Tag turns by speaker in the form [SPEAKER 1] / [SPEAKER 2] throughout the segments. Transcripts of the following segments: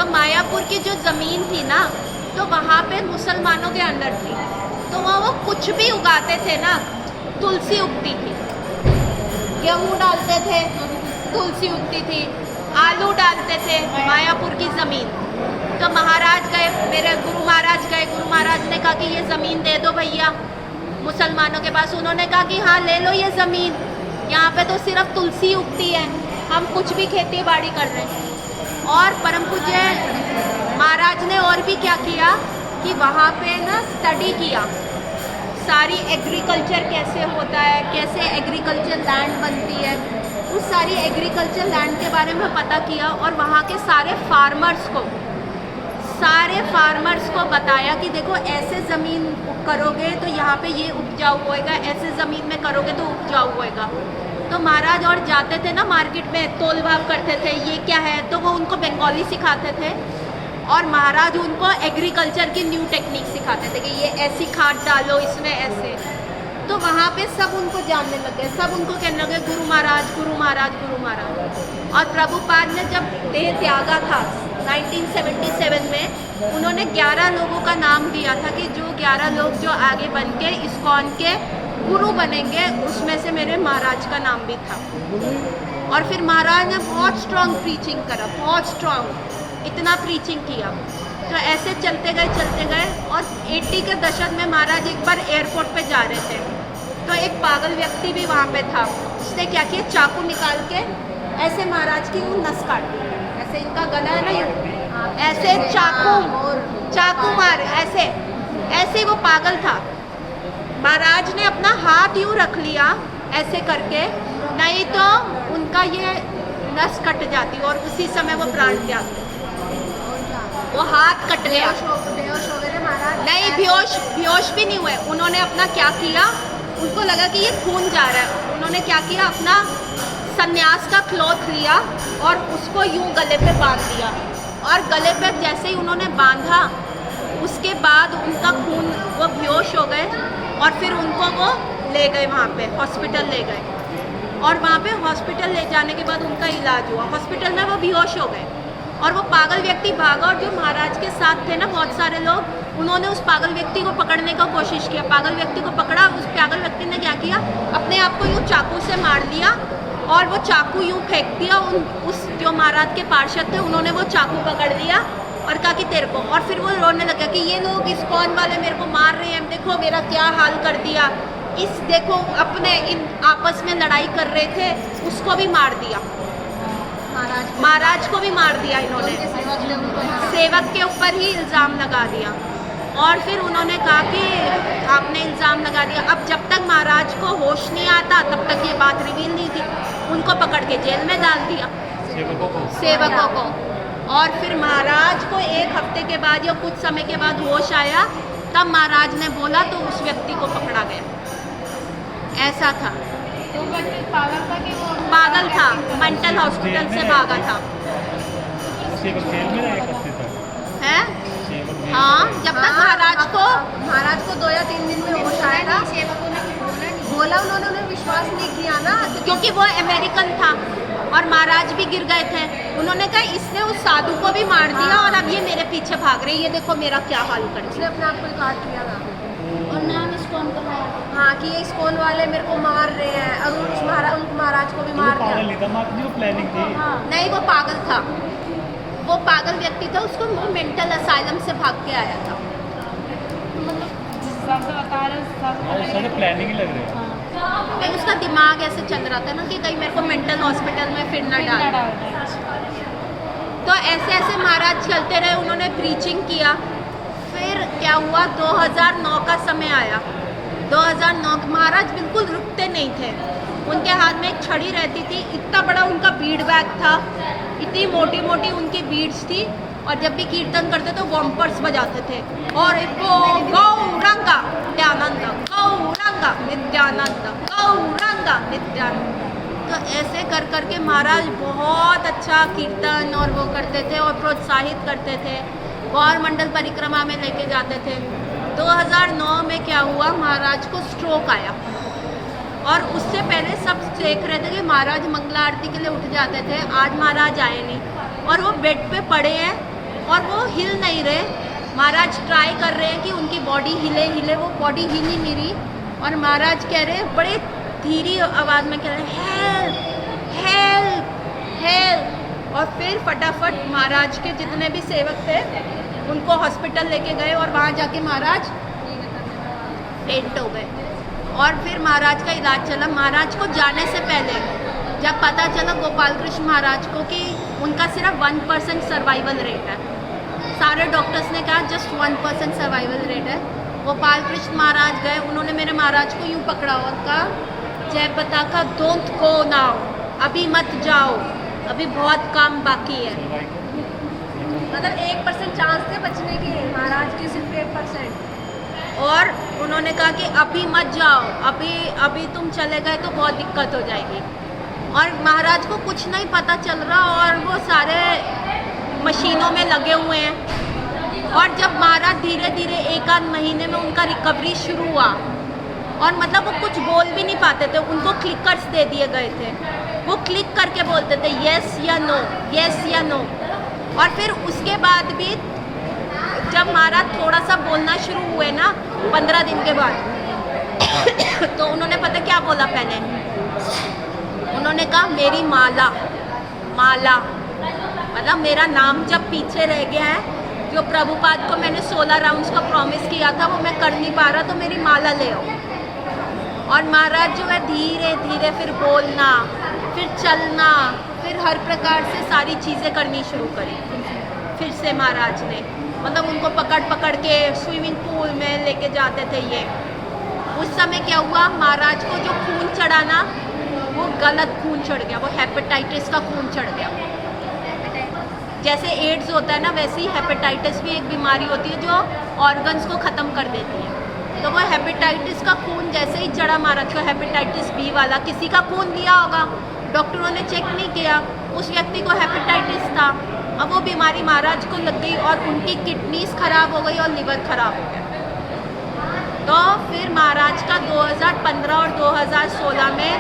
[SPEAKER 1] तो मायापुर की जो ज़मीन थी ना, तो वहाँ पे मुसलमानों के अंडर थी, तो वहाँ वो कुछ भी उगाते थे ना, तुलसी उगती थी, गेहूँ डालते थे, तुलसी उगती थी, आलू डालते थे, मायापुर की ज़मीन। तो महाराज गए, मेरे गुरु महाराज गए, गुरु महाराज ने कहा कि ये ज़मीन दे दो भैया मुसलमानों के पास। उन्होंने कहा कि हाँ ले लो ये ज़मीन, यहाँ पे तो सिर्फ तुलसी उगती है, हम कुछ भी खेती बाड़ी कर रहे हैं। और परम पूज्य महाराज ने और भी क्या किया कि वहाँ पे ना स्टडी किया, सारी एग्रीकल्चर कैसे होता है, कैसे एग्रीकल्चर लैंड बनती है, उस सारी एग्रीकल्चर लैंड के बारे में पता किया। और वहाँ के सारे फार्मर्स को बताया कि देखो ऐसे ज़मीन करोगे तो यहाँ पे ये उपजाऊ होएगा, ऐसे ज़मीन में करोगे तो उपजाऊ होएगा। तो महाराज और जाते थे ना मार्केट में, तोल भाव करते थे, ये क्या है, तो वो उनको बंगाली सिखाते थे और महाराज उनको एग्रीकल्चर की न्यू टेक्निक सिखाते थे कि ये ऐसी खाद डालो, इसमें ऐसे। तो वहाँ पे सब उनको जानने लगे, सब उनको कहने लगे गुरु महाराज, गुरु महाराज, गुरु महाराज। और प्रभुपाद ने जब देह त्यागा था 1977 में, उन्होंने 11 लोगों का नाम दिया था कि जो 11 लोग जो आगे बन के इस्कॉन के गुरु बनेंगे, उसमें से मेरे महाराज का नाम भी था। और फिर महाराज ने बहुत स्ट्रॉन्ग प्रीचिंग करा, बहुत स्ट्रॉन्ग, इतना प्रीचिंग किया। तो ऐसे चलते गए और 80 के दशक में महाराज एक बार एयरपोर्ट पे जा रहे थे, तो एक पागल व्यक्ति भी वहाँ पे था। उसने क्या किया, चाकू निकाल के ऐसे महाराज की वो नस काट दी, ऐसे इनका गला है ना, ऐसे चाकू मार, ऐसे वो पागल था। महाराज ने अपना हाथ यूँ रख लिया ऐसे करके, नहीं तो उनका ये नस कट जाती और उसी समय वो प्राण त्याग, वो हाथ कट गया। नहीं, बेहोश भी नहीं हुए। उन्होंने अपना क्या किया, उनको लगा कि ये खून जा रहा है, उन्होंने क्या किया, अपना सन्यास का क्लॉथ लिया और उसको यूं गले पे बांध दिया। और गले पे जैसे ही उन्होंने बांधा, उसके बाद उनका खून, वो बेहोश हो गए और फिर उनको वो ले गए वहाँ पे, हॉस्पिटल ले गए। और वहाँ पे हॉस्पिटल ले जाने के बाद उनका इलाज हुआ, हॉस्पिटल में वो बेहोश हो गए। और वो पागल व्यक्ति भागा और जो महाराज के साथ थे ना बहुत सारे लोग, उन्होंने उस पागल व्यक्ति को पकड़ने का कोशिश किया। पागल व्यक्ति को पकड़ा, उस पागल व्यक्ति ने क्या किया, अपने आप को यूँ चाकू से मार लिया और वो चाकू यूँ फेंक दिया। उस जो महाराज के पार्षद थे, उन्होंने वो चाकू पकड़ लिया और कहा कि तेरे को। और फिर वो रोने लगा कि ये लोग इस्कॉन वाले मेरे को मार रहे हैं, देखो मेरा क्या हाल कर दिया। देखो अपने इन आपस में लड़ाई कर रहे थे, उसको भी मार दिया, महाराज को भी मार दिया इन्होंने, सेवक के ऊपर ही इल्ज़ाम लगा दिया। और फिर उन्होंने कहा कि आपने इल्ज़ाम लगा दिया। अब जब तक महाराज को होश नहीं आता तब तक ये बात रिवील नहीं थी, उनको पकड़ के जेल में डाल दिया, सेवकों को। और फिर महाराज को एक हफ्ते के बाद या कुछ समय के बाद होश आया, तब महाराज ने बोला तो उस व्यक्ति को पकड़ा गया। ऐसा था,
[SPEAKER 2] तो पागल था कि वो
[SPEAKER 1] पागल था, मेंटल हॉस्पिटल से भागा था। है हाँ, जब तक महाराज को 2 या 3 दिन में होश आएगा, बोला उन्होंने विश्वास नहीं किया ना, क्योंकि वो अमेरिकन था और महाराज भी गिर गए थे। उन्होंने कहा इसने उस साधु को भी मार दिया और अब ये मेरे पीछे भाग रही है, देखो मेरा क्या हाल कर दिया।
[SPEAKER 2] अपने आप को काट लिया था
[SPEAKER 1] और नाम इस्कॉन का है,
[SPEAKER 2] हाँ, कि ये इस्कॉन वाले मेरे को मार रहे हैं और उन महाराज को भी मार दिया।
[SPEAKER 1] नहीं, वो पागल था, वो पागल व्यक्ति था, उसको वो मेंटल असाइलम से भाग के आया था।
[SPEAKER 3] प्लानिंग ही लग रही है।
[SPEAKER 1] नहीं, उसका दिमाग ऐसे चल रहा था ना कि कहीं मेरे को मेंटल हॉस्पिटल में फिर न डाल। तो ऐसे ऐसे महाराज चलते रहे, उन्होंने प्रीचिंग किया। फिर क्या हुआ, 2009 का समय आया। 2009 महाराज बिल्कुल रुकते नहीं थे, उनके हाथ में एक छड़ी रहती थी, इतना बड़ा उनका बीड बैग था, इतनी मोटी मोटी उनकी बीड्स थी। और जब भी कीर्तन करते तो वॉम्पर्स बजाते थे और गौरंगा नित्यानंद, गौरंगा नित्यानंद, गौरंगा नित्यानंद। तो ऐसे कर करके महाराज बहुत अच्छा कीर्तन और वो करते थे और प्रोत्साहित करते थे, गौर मंडल परिक्रमा में लेके जाते थे। 2009 में क्या हुआ, महाराज को स्ट्रोक आया और उससे पहले सब देख रहे थे कि महाराज मंगला आरती के लिए उठ जाते थे, आज महाराज आए नहीं और वो बेड पे पड़े हैं और वो हिल नहीं रहे। महाराज ट्राई कर रहे हैं कि उनकी बॉडी हिले हिले, वो बॉडी हिल ही नहीं रही। और महाराज कह रहे हैं बड़े धीरे आवाज़ में कह रहे हैं हेल्प हेल्प हेल्प। और फिर फटाफट महाराज के जितने भी सेवक थे उनको हॉस्पिटल लेके गए और वहाँ जाके महाराज फेंट हो गए। और फिर महाराज का इलाज चला। महाराज को जाने से पहले जब पता चला गोपाल कृष्ण महाराज को कि उनका सिर्फ 1% सर्वाइवल रेट है, सारे डॉक्टर्स ने कहा जस्ट 1% सर्वाइवल रेट है। गोपाल कृष्ण महाराज गए, उन्होंने मेरे महाराज को यूँ पकड़ा और कहा जय बता का डोंट गो नाउ, अभी मत जाओ, अभी बहुत काम बाकी है।
[SPEAKER 2] मतलब 1% चांस थे बचने के, महाराज के सिर्फ 1%।
[SPEAKER 1] और उन्होंने कहा कि अभी मत जाओ, अभी तुम चले गए तो बहुत दिक्कत हो जाएगी। और महाराज को कुछ नहीं पता चल रहा और वो सारे मशीनों में लगे हुए हैं। और जब महाराज धीरे धीरे 1 आध महीने में उनका रिकवरी शुरू हुआ और मतलब वो कुछ बोल भी नहीं पाते थे, उनको क्लिकर्स दे दिए गए थे, वो क्लिक करके बोलते थे येस या नो, येस या नो। और फिर उसके बाद भी जब महाराज थोड़ा सा बोलना शुरू हुए ना 15 दिन के बाद तो उन्होंने पता क्या बोला, पहले उन्होंने कहा मेरी माला, माला मतलब मेरा नाम जब पीछे रह गया है, जो प्रभुपाद को मैंने 16 राउंड्स का प्रॉमिस किया था वो मैं कर नहीं पा रहा, तो मेरी माला ले आओ। और महाराज जो है धीरे धीरे फिर बोलना, फिर चलना, फिर हर प्रकार से सारी चीज़ें करनी शुरू करी। फिर से महाराज ने मतलब उनको पकड़ पकड़ के स्विमिंग पूल में लेके जाते थे। ये उस समय क्या हुआ, महाराज को जो खून चढ़ाना वो गलत खून चढ़ गया, वो हेपेटाइटिस का खून चढ़ गया। जैसे एड्स होता है ना, वैसे ही हेपेटाइटिस भी एक बीमारी होती है जो ऑर्गन्स को ख़त्म कर देती है। तो वो हेपेटाइटिस का खून जैसे ही चढ़ा महाराज को, हेपेटाइटिस बी वाला, किसी का खून लिया होगा, डॉक्टरों ने चेक नहीं किया, उस व्यक्ति को हेपेटाइटिस था। अब वो बीमारी महाराज को लग गई और उनकी किडनीज खराब हो गई और लिवर खराब हो गया। तो फिर महाराज का 2015 और 2016 में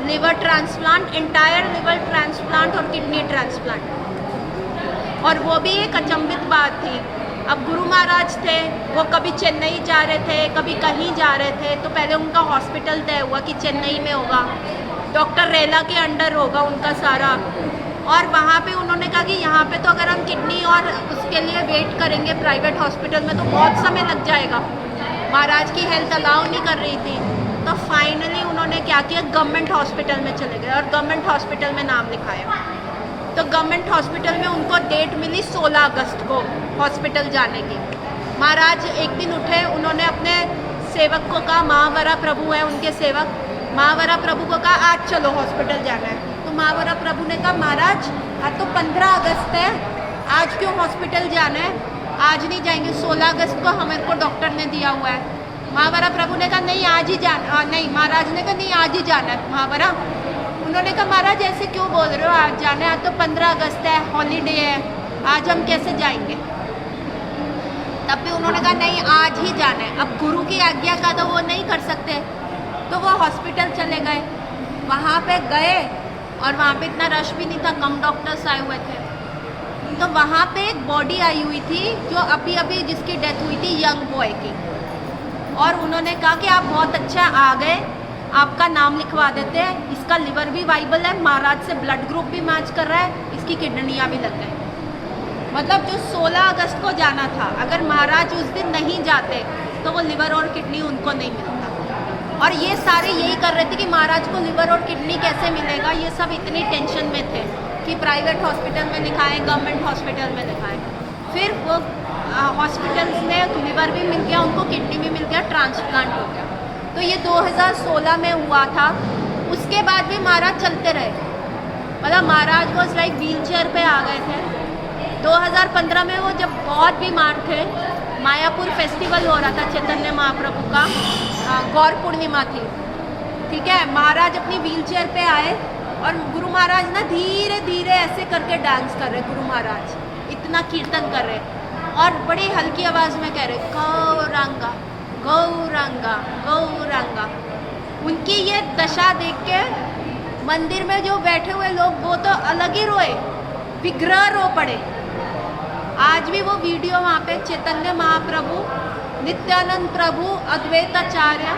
[SPEAKER 1] liver transplant, entire liver transplant और किडनी ट्रांसप्लांट। और वो भी एक अचंभित बात थी। अब गुरु महाराज थे, वो कभी चेन्नई जा रहे थे, कभी कहीं जा रहे थे, तो पहले उनका हॉस्पिटल तय हुआ कि चेन्नई में होगा, डॉक्टर रेला के अंडर होगा उनका सारा। और वहाँ पे उन्होंने कहा कि यहाँ पे तो अगर हम किडनी और उसके लिए वेट करेंगे प्राइवेट हॉस्पिटल में तो बहुत समय लग जाएगा, महाराज की हेल्थ अलाउ नहीं कर रही थी। तो फाइनली उन्होंने क्या किया, गवर्नमेंट हॉस्पिटल में चले गए और गवर्नमेंट हॉस्पिटल में नाम लिखाया। तो गवर्नमेंट हॉस्पिटल में उनको डेट मिली 16 अगस्त को हॉस्पिटल जाने की। महाराज एक दिन उठे, उन्होंने अपने सेवक को कहा, महावरा प्रभु है उनके सेवक, महावरा प्रभु को कहा आज चलो हॉस्पिटल जाना है। तो महावरा प्रभु ने कहा महाराज आज तो 15 अगस्त है, आज क्यों हॉस्पिटल जाना है, आज नहीं जाएंगे, 16 अगस्त को हमें को डॉक्टर ने दिया हुआ है। महावरा प्रभु ने कहा नहीं आज ही जाना, नहीं महाराज ने कहा नहीं आज ही जाना है महावरा। उन्होंने कहा महाराज ऐसे क्यों बोल रहे हो, आज जाना है, आज तो 15 अगस्त है, हॉलीडे है, आज हम कैसे जाएंगे। तब भी उन्होंने कहा नहीं आज ही जाना है। अब गुरु की आज्ञा का तो वो नहीं कर सकते, तो वो हॉस्पिटल चले गए। वहाँ पे गए और वहाँ पे इतना रश भी नहीं था, कम डॉक्टर्स आए हुए थे। तो वहाँ पे एक बॉडी आई हुई थी जो अभी अभी जिसकी डेथ हुई थी, यंग बॉय की। और उन्होंने कहा कि आप बहुत अच्छा आ गए, आपका नाम लिखवा देते हैं, इसका लिवर भी वाइबल है, महाराज से ब्लड ग्रुप भी मैच कर रहा है, इसकी किडनियाँ भी लग गई। मतलब जो 16 अगस्त को जाना था, अगर महाराज उस दिन नहीं जाते तो वो लिवर और किडनी उनको नहीं मिलता। और ये सारे यही कर रहे थे कि महाराज को लिवर और किडनी कैसे मिलेगा, ये सब इतनी टेंशन में थे कि प्राइवेट हॉस्पिटल में लिखाएं, गवर्नमेंट हॉस्पिटल में लिखाएं। फिर वो हॉस्पिटल्स में लिवर भी मिल गया उनको, किडनी भी मिल गया, ट्रांसप्लांट हो गया। तो ये 2016 में हुआ था। उसके बाद भी महाराज चलते रहे, मतलब महाराज वॉज लाइक व्हील चेयर पर आ गए थे। 2015 में वो जब बहुत बीमार थे, मायापुर फेस्टिवल हो रहा था चैतन्य महाप्रभु का, गौर पूर्णिमा थी, ठीक है। महाराज अपनी व्हील चेयर पे आए और गुरु महाराज ना धीरे धीरे ऐसे करके डांस कर रहे, गुरु महाराज इतना कीर्तन कर रहे और बड़ी हल्की आवाज़ में कह रहे गौरांगा गौरांगा गौरांगा। उनकी ये दशा देख के मंदिर में जो बैठे हुए लोग वो तो अलग ही रोए, विग्रह रो पड़े। आज भी वो वीडियो वहाँ पे चैतन्य महाप्रभु, नित्यानंद प्रभु, अद्वैताचार्य,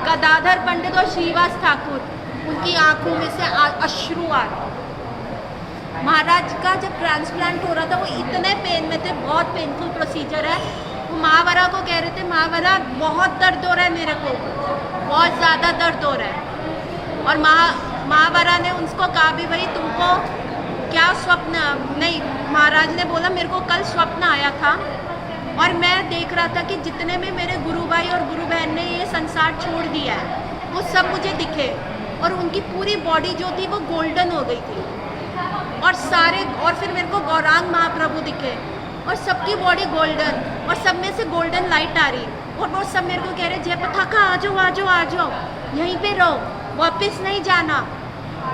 [SPEAKER 1] गदाधर पंडित और श्रीवास ठाकुर, उनकी आंखों में से अश्रु आ रहे। महाराज का जब ट्रांसप्लांट हो रहा था वो इतने पेन में थे, बहुत पेनफुल प्रोसीजर है। वो महावरा को कह रहे थे, महावरा बहुत दर्द हो रहा है मेरे को, बहुत ज़्यादा दर्द हो रहा है। और महावरा ने उसको कहा भी भाई तुमको क्या स्वप्न, नहीं, महाराज ने बोला मेरे को कल स्वप्न आया था और मैं देख रहा था कि जितने भी मेरे गुरु भाई और गुरु बहन ने ये संसार छोड़ दिया है वो सब मुझे दिखे और उनकी पूरी बॉडी जो थी वो गोल्डन हो गई थी और फिर मेरे को गौरांग महाप्रभु दिखे और सबकी बॉडी गोल्डन और सब में से गोल्डन लाइट आ रही और वो सब मेरे को कह रहे जय पताका आ जाओ आ जाओ आ जाओ, यहीं पे रहो, वापस नहीं जाना।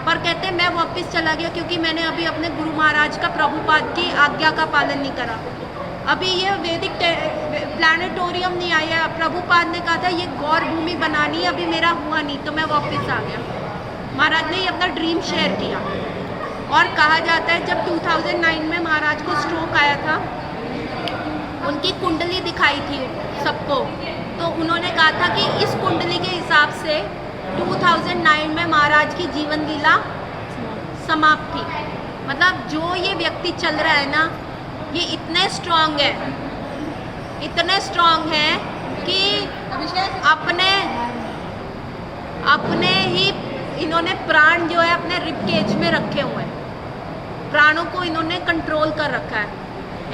[SPEAKER 1] पर कहते मैं वापस चला गया क्योंकि मैंने अभी अपने गुरु महाराज का प्रभुपाद की आज्ञा का पालन नहीं करा। अभी ये वैदिक प्लानिटोरियम नहीं आया, प्रभुपाद ने कहा था ये गौर भूमि बनानी है, अभी मेरा हुआ नहीं तो मैं वापस आ गया। महाराज ने ये अपना ड्रीम शेयर किया और कहा जाता है जब 2009 में महाराज को स्ट्रोक आया था, उनकी कुंडली दिखाई थी सबको, तो उन्होंने कहा था कि इस कुंडली के हिसाब से 2009 में महाराज की जीवन लीला समाप्त थी। मतलब जो ये व्यक्ति चल रहा है ना, ये इतने स्ट्रांग है, इतने स्ट्रांग है कि अपने ही इन्होंने प्राण जो है अपने रिब केज में रखे हुए हैं, प्राणों को इन्होंने कंट्रोल कर रखा है।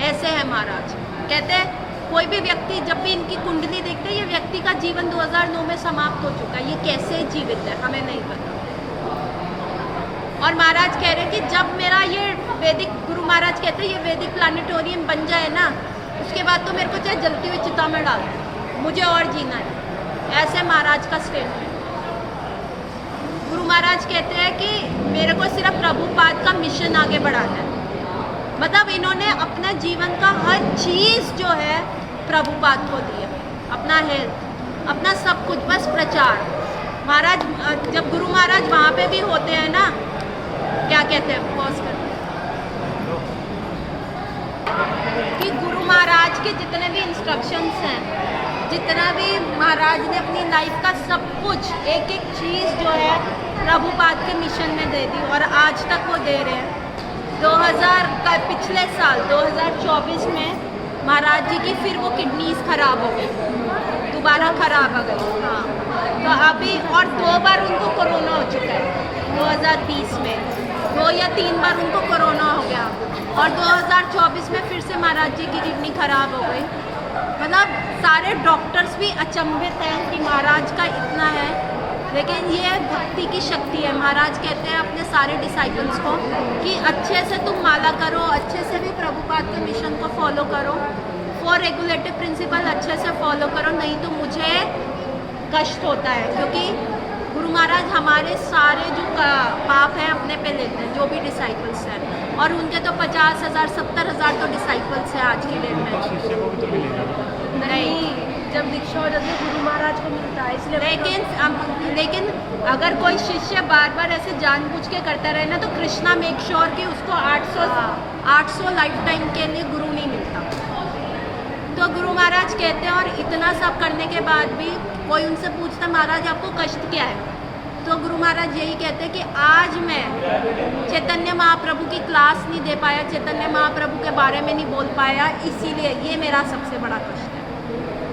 [SPEAKER 1] ऐसे है महाराज। कहते हैं कोई भी व्यक्ति जब भी इनकी कुंडली देखते हैं, ये व्यक्ति का जीवन 2009 में समाप्त हो चुका है, ये कैसे जीवित है हमें नहीं पता। और महाराज कह रहे हैं कि जब मेरा ये वैदिक, गुरु महाराज कहते हैं ये वैदिक प्लानिटोरियम बन जाए ना, उसके बाद तो मेरे को चाहे जलती हुई चिता में डाल दो, मुझे और जीना है। ऐसे महाराज का स्टेटमेंट। गुरु महाराज कहते हैं कि मेरे को सिर्फ प्रभुपाद का मिशन आगे बढ़ाना है। मतलब इन्होंने अपने जीवन का हर चीज़ जो है प्रभुपाद को दी है, अपना हेल्थ, अपना सब कुछ, बस प्रचार। महाराज जब गुरु महाराज वहाँ पे भी होते हैं ना, क्या कहते हैं, पॉज कर, कि गुरु महाराज के जितने भी इंस्ट्रक्शंस हैं, जितना भी महाराज ने अपनी लाइफ का सब कुछ, एक एक चीज़ जो है प्रभुपाद के मिशन में दे दी और आज तक वो दे रहे हैं। पिछले साल 2024 में महाराज जी की फिर वो किडनीज खराब हो गई, दोबारा खराब हो गई। हाँ, तो अभी और 2 बार उनको कोरोना हो चुका है। 2020 में 2 या 3 बार उनको कोरोना हो गया और 2024 में फिर से महाराज जी की किडनी खराब हो गई। मतलब सारे डॉक्टर्स भी अचंभित हैं कि महाराज का इतना है, लेकिन ये भक्ति की शक्ति है। महाराज कहते हैं अपने सारे डिसाइपल्स को कि अच्छे से तुम माला करो, अच्छे से भी प्रभुपाद के मिशन को फॉलो करो, 4 रेगुलेटिव प्रिंसिपल अच्छे से फॉलो करो, नहीं तो मुझे कष्ट होता है। क्योंकि गुरु महाराज हमारे सारे जो पाप हैं अपने पे लेते हैं, जो भी डिसाइपल्स हैं, और उनके तो 50,000 70,000 तो डिसाइपल्स हैं आज की डेट में। नहीं,
[SPEAKER 2] जब दीक्षा हो जाती है गुरु महाराज को मिलता है, इसलिए
[SPEAKER 1] लेकिन अगर कोई शिष्य बार बार ऐसे जानबूझ के करता रहे ना, तो कृष्णा मेक श्योर कि उसको 800 लाइफ टाइम के लिए गुरु नहीं मिलता। तो गुरु महाराज कहते हैं, और इतना सब करने के बाद भी कोई उनसे पूछता महाराज आपको कष्ट क्या है, तो गुरु महाराज यही कहते हैं कि आज मैं चैतन्य महाप्रभु की क्लास नहीं दे पाया, चैतन्य महाप्रभु के बारे में नहीं बोल पाया, इसीलिए ये मेरा सबसे बड़ा कष्ट है।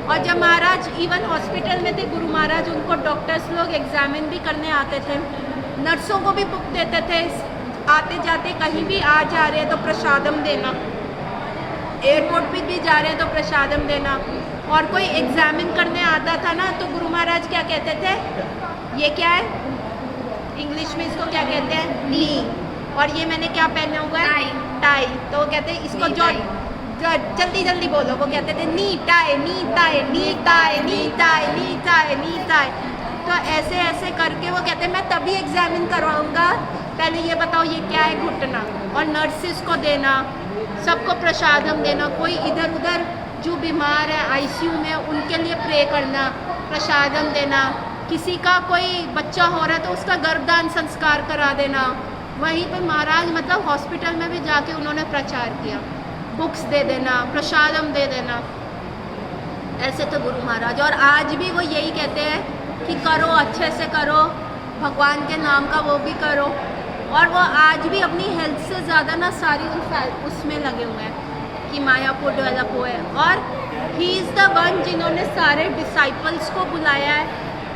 [SPEAKER 1] और जब महाराज इवन हॉस्पिटल में थे गुरु महाराज, उनको डॉक्टर्स लोग एग्जामिन भी करने आते थे, नर्सों को भी बुक देते थे, आते जाते कहीं भी आ जा रहे हैं तो प्रसादम देना, एयरपोर्ट पे भी जा रहे हैं तो प्रसादम देना। और कोई एग्जामिन करने आता था ना, तो गुरु महाराज क्या कहते थे, ये क्या है, इंग्लिश में इसको क्या कहते हैं, नी, और ये मैंने क्या पहना हुआ है, टाई। तो वो कहते हैं इसको जो जल्दी जल्दी बोलो, वो कहते थे नी टाई नी टाई नी टाई नी टाई नी टाई नी टाई। तो ऐसे ऐसे करके वो कहते हैं मैं तभी एग्जामिन करवाऊँगा, पहले ये बताओ ये क्या है, घुटना। और नर्सिस को देना, सबको प्रसादम देना, कोई इधर उधर जो बीमार है आईसीयू में उनके लिए प्रे करना, प्रसादम देना, किसी का कोई बच्चा हो रहा है तो उसका गर्भदान संस्कार करा देना। वहीं पर महाराज मतलब हॉस्पिटल में भी जाके उन्होंने प्रचार किया। बुक्स दे देना, प्रसादम दे देना। ऐसे तो गुरु महाराज, और आज भी वो यही कहते हैं कि करो, अच्छे से करो, भगवान के नाम का वो भी करो। और वो आज भी अपनी हेल्थ से ज़्यादा ना सारी उसमें लगे हुए हैं कि मायापुर डेवलप हुए। और ही इज़ द वन जिन्होंने सारे डिसाइपल्स को बुलाया है,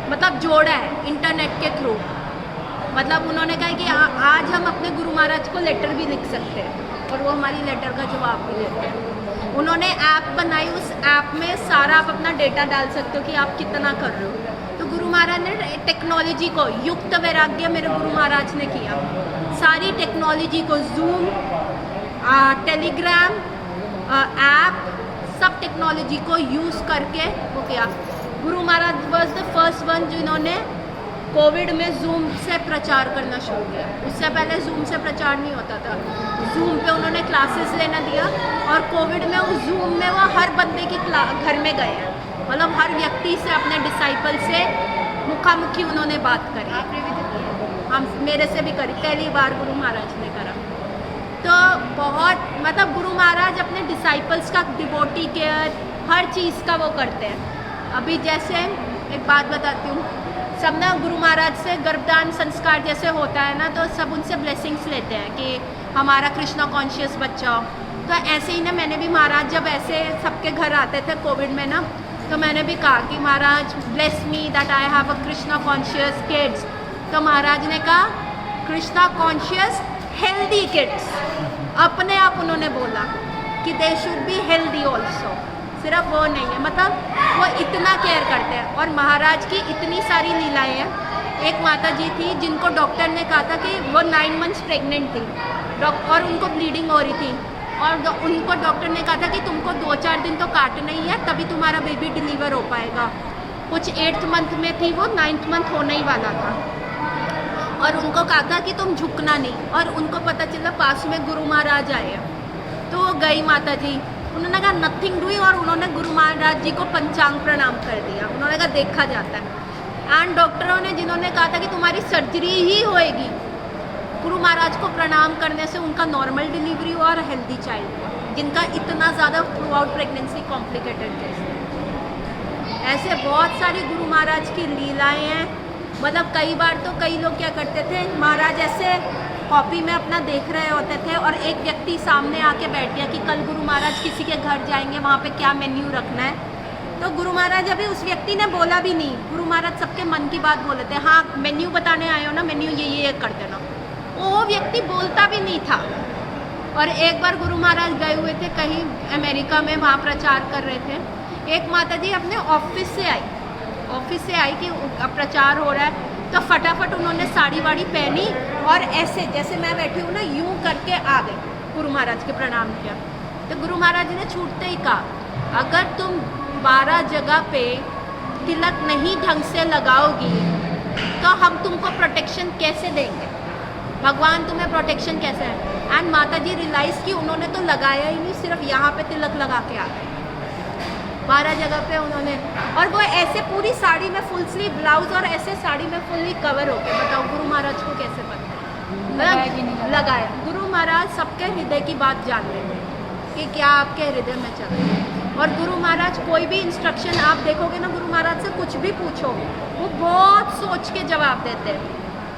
[SPEAKER 1] मतलब जोड़ा है इंटरनेट के थ्रू। मतलब उन्होंने कहा कि आज हम अपने गुरु महाराज को लेटर भी लिख सकते हैं और वो हमारी लेटर का जवाब भी देते हैं। उन्होंने ऐप बनाई, उस ऐप में सारा आप अपना डेटा डाल सकते हो कि आप कितना कर रहे हो। तो गुरु महाराज ने टेक्नोलॉजी को, युक्त वैराग्य मेरे गुरु महाराज ने किया। सारी टेक्नोलॉजी को, जूम, टेलीग्राम, ऐप, सब टेक्नोलॉजी को यूज़ करके वो किया। Guru Maharaj was the first one जिन्होंने कोविड में जूम से प्रचार करना शुरू किया। उससे पहले जूम से प्रचार नहीं होता था। जूम पे उन्होंने क्लासेस लेना दिया और कोविड में उस जूम में वो हर बंदे की घर में गए हैं। मतलब हर व्यक्ति से, अपने डिसाइपल से मुखामुखी उन्होंने बात करी।
[SPEAKER 2] आपने भी तो किया?
[SPEAKER 1] हम मेरे से भी करी, पहली बार गुरु महाराज ने करा। तो बहुत, मतलब गुरु महाराज अपने डिसाइपल्स का डिवोटी केयर, हर चीज़ का वो करते हैं। अभी जैसे एक बात बताती हूँ, सब ना गुरु महाराज से गर्भदान संस्कार जैसे होता है ना, तो सब उनसे ब्लेसिंग्स लेते हैं कि हमारा कृष्णा कॉन्शियस बच्चा हो। तो ऐसे ही ना मैंने भी, महाराज जब ऐसे सबके घर आते थे कोविड में ना, तो मैंने भी कहा कि महाराज bless me that I have a Krishna conscious kids. तो महाराज ने कहा कृष्णा कॉन्शियस हेल्दी किड्स। अपने आप उन्होंने बोला कि they should be healthy also, सिर्फ वो नहीं है, मतलब वो इतना केयर करते हैं। और महाराज की इतनी सारी लीलाएं हैं। एक माता जी थी जिनको डॉक्टर ने कहा था कि वो 9 मंथ्स प्रेग्नेंट थी और उनको ब्लीडिंग हो रही थी, और उनको डॉक्टर ने कहा था कि तुमको 2-4 दिन तो काटना ही है, तभी तुम्हारा बेबी डिलीवर हो पाएगा। कुछ 8th मंथ में थी वो, 9th मंथ होने ही वाला था, और उनको कहा था कि तुम झुकना नहीं। और उनको पता चला पास में गुरु महाराज आए, तो वो गई माता जी, उन्होंने कहा नथिंग डूइंग, और उन्होंने गुरु महाराज जी को पंचांग प्रणाम कर दिया। उन्होंने कहा देखा जाता है। एंड डॉक्टरों ने जिन्होंने कहा था कि तुम्हारी सर्जरी ही होएगी, गुरु महाराज को प्रणाम करने से उनका नॉर्मल डिलीवरी हुआ और हेल्दी चाइल्ड हुआ, जिनका इतना ज़्यादा through out pregnancy complicated case. ऐसे बहुत सारी गुरु महाराज की लीलाएं हैं। मतलब कई बार तो कई लोग क्या करते थे, महाराज ऐसे कॉपी में अपना देख रहे होते थे और एक व्यक्ति सामने आके बैठ गया कि कल गुरु महाराज किसी के घर जाएंगे, वहाँ पे क्या मेन्यू रखना है। तो गुरु महाराज, अभी उस व्यक्ति ने बोला भी नहीं, गुरु महाराज सबके मन की बात बोले थे, हाँ मेन्यू बताने आए हो ना, मेन्यू ये कर देना। वो व्यक्ति बोलता भी नहीं था। और एक बार गुरु महाराज गए हुए थे कहीं अमेरिका में, वहाँ प्रचार कर रहे थे। एक माता जी अपने ऑफिस से आई कि प्रचार हो रहा है, तो फटाफट उन्होंने साड़ी वाड़ी पहनी और ऐसे जैसे मैं बैठी हूँ ना, यूं करके आ गई, गुरु महाराज के प्रणाम किया। तो गुरु महाराज ने छूटते ही कहा, अगर तुम 12 जगह पे तिलक नहीं ढंग से लगाओगी तो हम तुमको प्रोटेक्शन कैसे देंगे, भगवान तुम्हें प्रोटेक्शन कैसे है। एंड माता जी रियलाइज़ की उन्होंने तो लगाया ही नहीं, सिर्फ यहाँ पे तिलक लगा के आ गए 12 जगह पे उन्होंने। और वो ऐसे पूरी साड़ी में फुल स्लीव ब्लाउज और ऐसे साड़ी में फुल्ली कवर हो गए। बताओ गुरु महाराज को कैसे पता है? लगाया। गुरु महाराज सबके हृदय की बात जानते थे कि क्या आपके हृदय में चल रहा है। और गुरु महाराज कोई भी इंस्ट्रक्शन आप देखोगे ना, गुरु महाराज से कुछ भी पूछो वो बहुत सोच के जवाब देते हैं।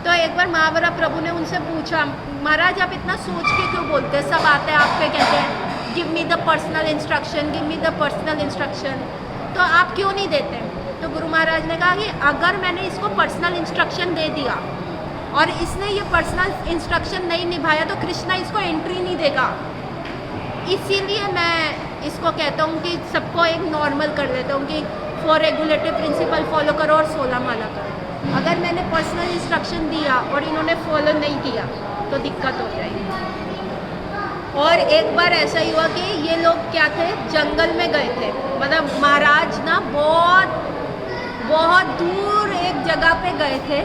[SPEAKER 1] तो एक बार महावरा प्रभु ने उनसे पूछा, महाराज आप इतना सोच के क्यों बोलते हैं, सब आते हैं आप पे कहते हैं give me the personal instruction, give me the personal instruction, तो आप क्यों नहीं देते। तो गुरु महाराज ने कहा कि अगर मैंने इसको पर्सनल इंस्ट्रक्शन दे दिया और इसने ये पर्सनल इंस्ट्रक्शन नहीं निभाया तो कृष्णा इसको एंट्री नहीं देगा। इसीलिए मैं इसको कहता हूँ कि सबको एक नॉर्मल कर देता हूँ कि 4 रेगुलेटरी प्रिंसिपल फॉलो करो और 16 माला करो। अगर मैंने पर्सनल इंस्ट्रक्शन दिया और इन्होंने फॉलो नहीं किया तो दिक्कत हो जाएगी। और एक बार ऐसा ही हुआ कि ये लोग क्या थे, जंगल में गए थे। मतलब महाराज ना बहुत दूर एक जगह पे गए थे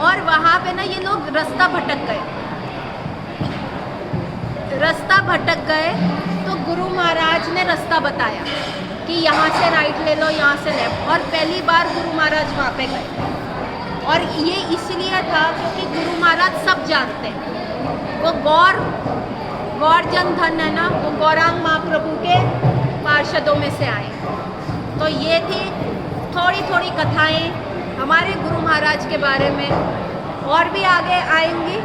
[SPEAKER 1] और वहाँ पे ना ये लोग रास्ता भटक गए। तो गुरु महाराज ने रास्ता बताया कि यहाँ से राइट ले लो, यहाँ से लेफ्ट। और पहली बार गुरु महाराज वहाँ पे गए और ये इसलिए था क्योंकि गुरु महाराज सब जानते हैं। वो गौर गौरजन धन है ना, वो गौरांग महाप्रभु के पार्षदों में से आए। तो ये थी थोड़ी थोड़ी कथाएं हमारे गुरु महाराज के बारे में, और भी आगे आएंगी,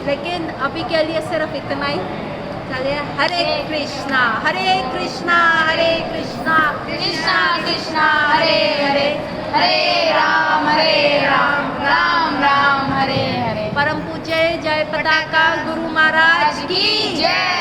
[SPEAKER 1] लेकिन अभी के लिए सिर्फ इतना ही। चलिए, हरे कृष्णा हरे कृष्णा हरे कृष्णा
[SPEAKER 3] कृष्णा कृष्णा हरे हरे, हरे राम राम राम हरे हरे।
[SPEAKER 1] परम पूज्य जय पताका गुरु महाराज की
[SPEAKER 3] जय।